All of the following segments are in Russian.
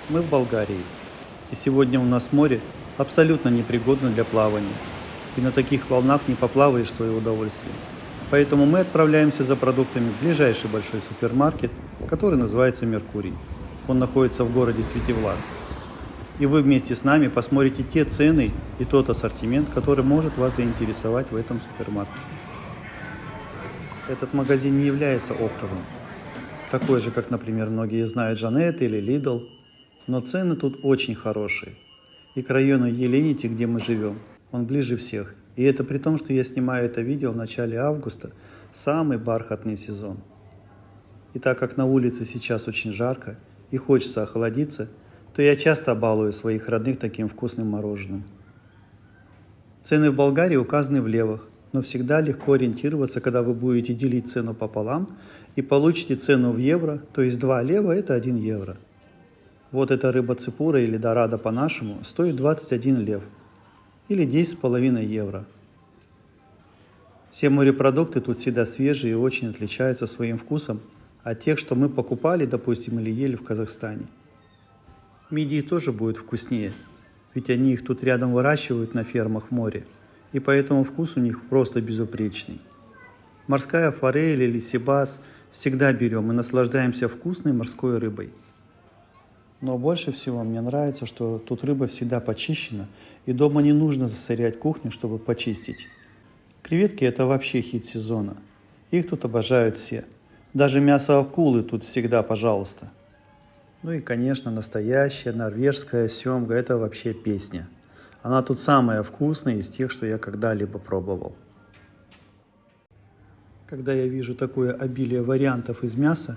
Мы в Болгарии, и сегодня у нас море абсолютно непригодно для плавания, и на таких волнах не поплаваешь в свое удовольствие. Поэтому мы отправляемся за продуктами в ближайший большой супермаркет, который называется «Меркурий». Он находится в городе Светивлас. И вы вместе с нами посмотрите те цены и тот ассортимент, который может вас заинтересовать в этом супермаркете. Этот магазин не является оптовым, такой же, как, например, многие знают Жанет или Lidl, но цены тут очень хорошие. И к району Еленити, где мы живем, он ближе всех. И это при том, что я снимаю это видео в начале августа, в самый бархатный сезон. И так как на улице сейчас очень жарко и хочется охладиться, то я часто балую своих родных таким вкусным мороженым. Цены в Болгарии указаны в левах, но всегда легко ориентироваться, когда вы будете делить цену пополам и получите цену в евро, то есть 2 лева – это 1 евро. Вот эта рыба ципура или дорадо по-нашему стоит 21 лев или 10,5 евро. Все морепродукты тут всегда свежие и очень отличаются своим вкусом от тех, что мы покупали, допустим, или ели в Казахстане. Мидии тоже будут вкуснее, ведь они их тут рядом выращивают на фермах в море, и поэтому вкус у них просто безупречный. Морская форель или сибас всегда берем и наслаждаемся вкусной морской рыбой. Но больше всего мне нравится, что тут рыба всегда почищена, и дома не нужно засорять кухню, чтобы почистить. Креветки – это вообще хит сезона. Их тут обожают все. Даже мясо акулы тут всегда пожалуйста. Ну и, конечно, настоящая норвежская семга – это вообще песня. Она тут самая вкусная из тех, что я когда-либо пробовал. Когда я вижу такое обилие вариантов из мяса,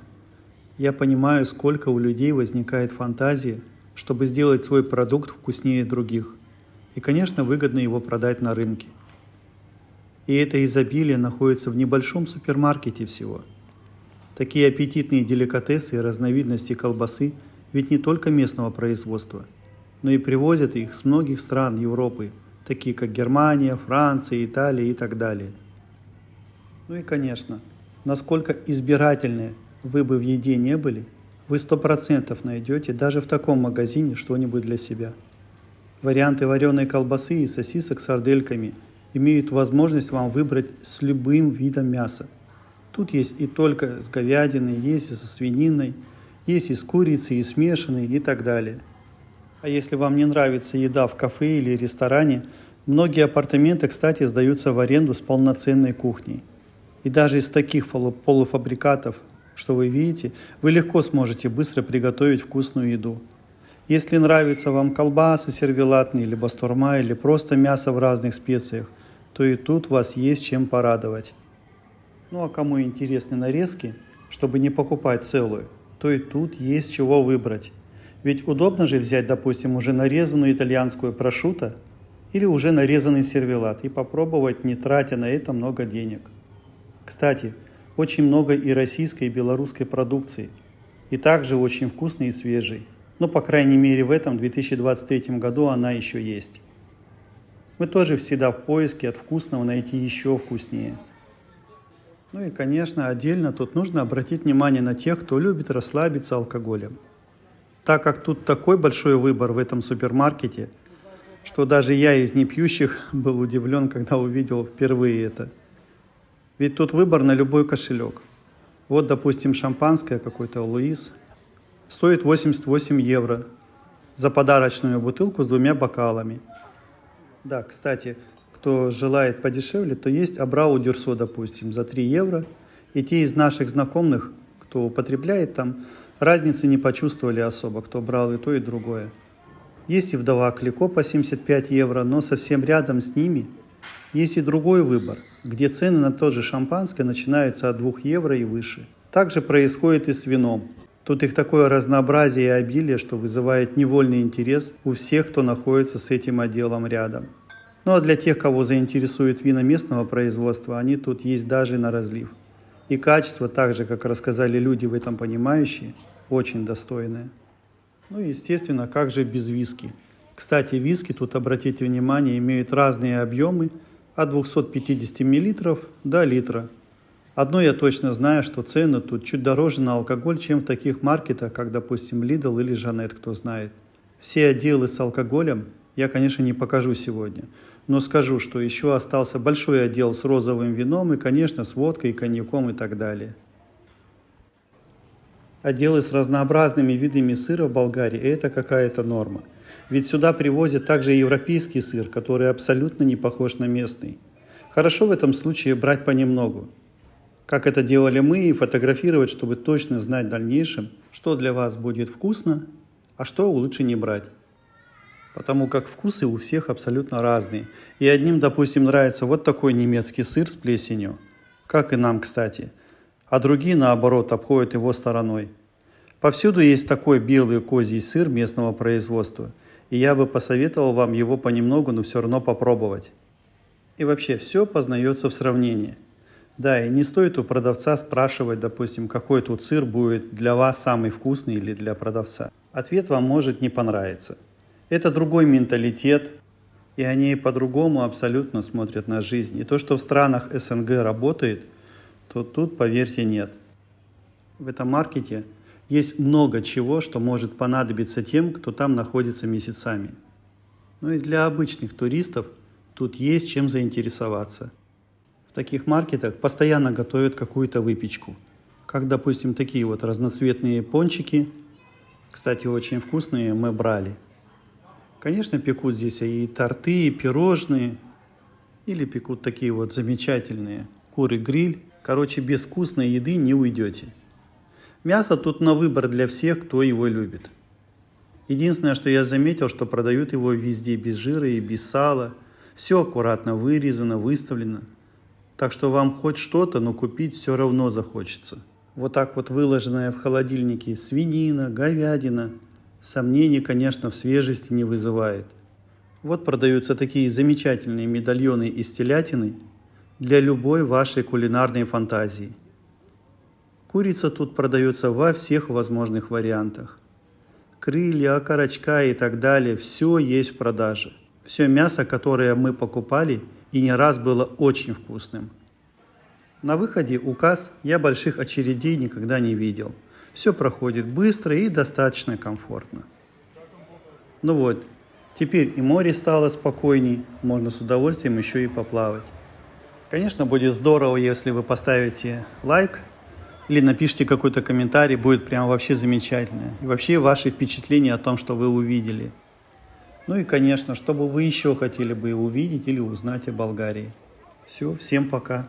я понимаю, сколько у людей возникает фантазии, чтобы сделать свой продукт вкуснее других. И, конечно, выгодно его продать на рынке. И это изобилие находится в небольшом супермаркете всего. Такие аппетитные деликатесы и разновидности колбасы ведь не только местного производства, но и привозят их с многих стран Европы, такие как Германия, Франция, Италия и так далее. Ну и, конечно, насколько избирательные вы бы в еде не были, вы 100% найдете даже в таком магазине что-нибудь для себя. Варианты вареной колбасы и сосисок с сардельками имеют возможность вам выбрать с любым видом мяса. Тут есть и только с говядиной, есть и со свининой, есть и с курицей, и смешанной и так далее. А если вам не нравится еда в кафе или ресторане, многие апартаменты, кстати, сдаются в аренду с полноценной кухней. И даже из таких полуфабрикатов, что вы видите, вы легко сможете быстро приготовить вкусную еду. Если нравятся вам колбасы сервелатные, или бастурма, или просто мясо в разных специях, то и тут вас есть чем порадовать. Ну а кому интересны нарезки, чтобы не покупать целую, то и тут есть чего выбрать. Ведь удобно же взять, допустим, уже нарезанную итальянскую прошутто или уже нарезанный сервелат и попробовать, не тратя на это много денег. Кстати, очень много и российской, и белорусской продукции, и также очень вкусной и свежей. Но, по крайней мере, в этом 2023 году она еще есть. Мы тоже всегда в поиске от вкусного найти еще вкуснее. Ну и, конечно, отдельно тут нужно обратить внимание на тех, кто любит расслабиться алкоголем. Так как тут такой большой выбор в этом супермаркете, что даже я из непьющих был удивлен, когда увидел впервые это. Ведь тут выбор на любой кошелек. Вот, допустим, шампанское какой-то Луис стоит 88 евро за подарочную бутылку с 2 бокалами. Да, кстати, кто желает подешевле, то есть Абрау Дюрсо, допустим, за 3 евро. И те из наших знакомых, кто употребляет там, разницы не почувствовали особо, кто брал и то, и другое. Есть и вдова Клико по 75 евро, но совсем рядом с ними есть и другой выбор, где цены на то же шампанское начинаются от 2 евро и выше. Также происходит и с вином. Тут их такое разнообразие и обилие, что вызывает невольный интерес у всех, кто находится с этим отделом рядом. Ну а для тех, кого заинтересует вина местного производства, они тут есть даже на разлив. И качество, так же, как рассказали люди в этом понимающие, очень достойное. Ну и естественно, как же без виски. Кстати, виски тут, обратите внимание, имеют разные объемы от 250 мл до литра. Одно я точно знаю, что цены тут чуть дороже на алкоголь, чем в таких маркетах, как, допустим, Lidl или Жанет, кто знает. Все отделы с алкоголем я, конечно, не покажу сегодня, но скажу, что еще остался большой отдел с розовым вином и, конечно, с водкой, коньяком и так далее. Отделы с разнообразными видами сыра в Болгарии – это какая-то норма. Ведь сюда привозят также европейский сыр, который абсолютно не похож на местный. Хорошо в этом случае брать понемногу. Как это делали мы, и фотографировать, чтобы точно знать в дальнейшем, что для вас будет вкусно, а что лучше не брать. Потому как вкусы у всех абсолютно разные. И одним, допустим, нравится вот такой немецкий сыр с плесенью, как и нам, кстати, а другие, наоборот, обходят его стороной. Повсюду есть такой белый козий сыр местного производства, и я бы посоветовал вам его понемногу, но все равно попробовать. И вообще, все познается в сравнении. Да, и не стоит у продавца спрашивать, допустим, какой тут сыр будет для вас самый вкусный или для продавца. Ответ вам может не понравиться. Это другой менталитет, и они по-другому абсолютно смотрят на жизнь. И то, что в странах СНГ работает, то тут, поверьте, нет. В этом маркете есть много чего, что может понадобиться тем, кто там находится месяцами. Ну и для обычных туристов тут есть чем заинтересоваться. В таких маркетах постоянно готовят какую-то выпечку. Как, допустим, такие вот разноцветные пончики. Кстати, очень вкусные, мы брали. Конечно, пекут здесь и торты, и пирожные. Или пекут такие вот замечательные куры-гриль. Короче, без вкусной еды не уйдете. Мясо тут на выбор для всех, кто его любит. Единственное, что я заметил, что продают его везде без жира и без сала. Все аккуратно вырезано, выставлено. Так что вам хоть что-то, но купить все равно захочется. Вот так вот выложенная в холодильнике свинина, говядина. Сомнений, конечно, в свежести не вызывает. Вот продаются такие замечательные медальоны из телятины для любой вашей кулинарной фантазии. Курица тут продается во всех возможных вариантах. Крылья, окорочка и так далее, все есть в продаже. Все мясо, которое мы покупали, и не раз было очень вкусным. На выходе у касс я больших очередей никогда не видел. Все проходит быстро и достаточно комфортно. Ну вот, теперь и море стало спокойней, можно с удовольствием еще и поплавать. Конечно, будет здорово, если вы поставите лайк или напишите какой-то комментарий, будет прям вообще замечательно. И вообще ваши впечатления о том, что вы увидели. Ну и, конечно, что бы вы еще хотели бы увидеть или узнать о Болгарии. Все, всем пока.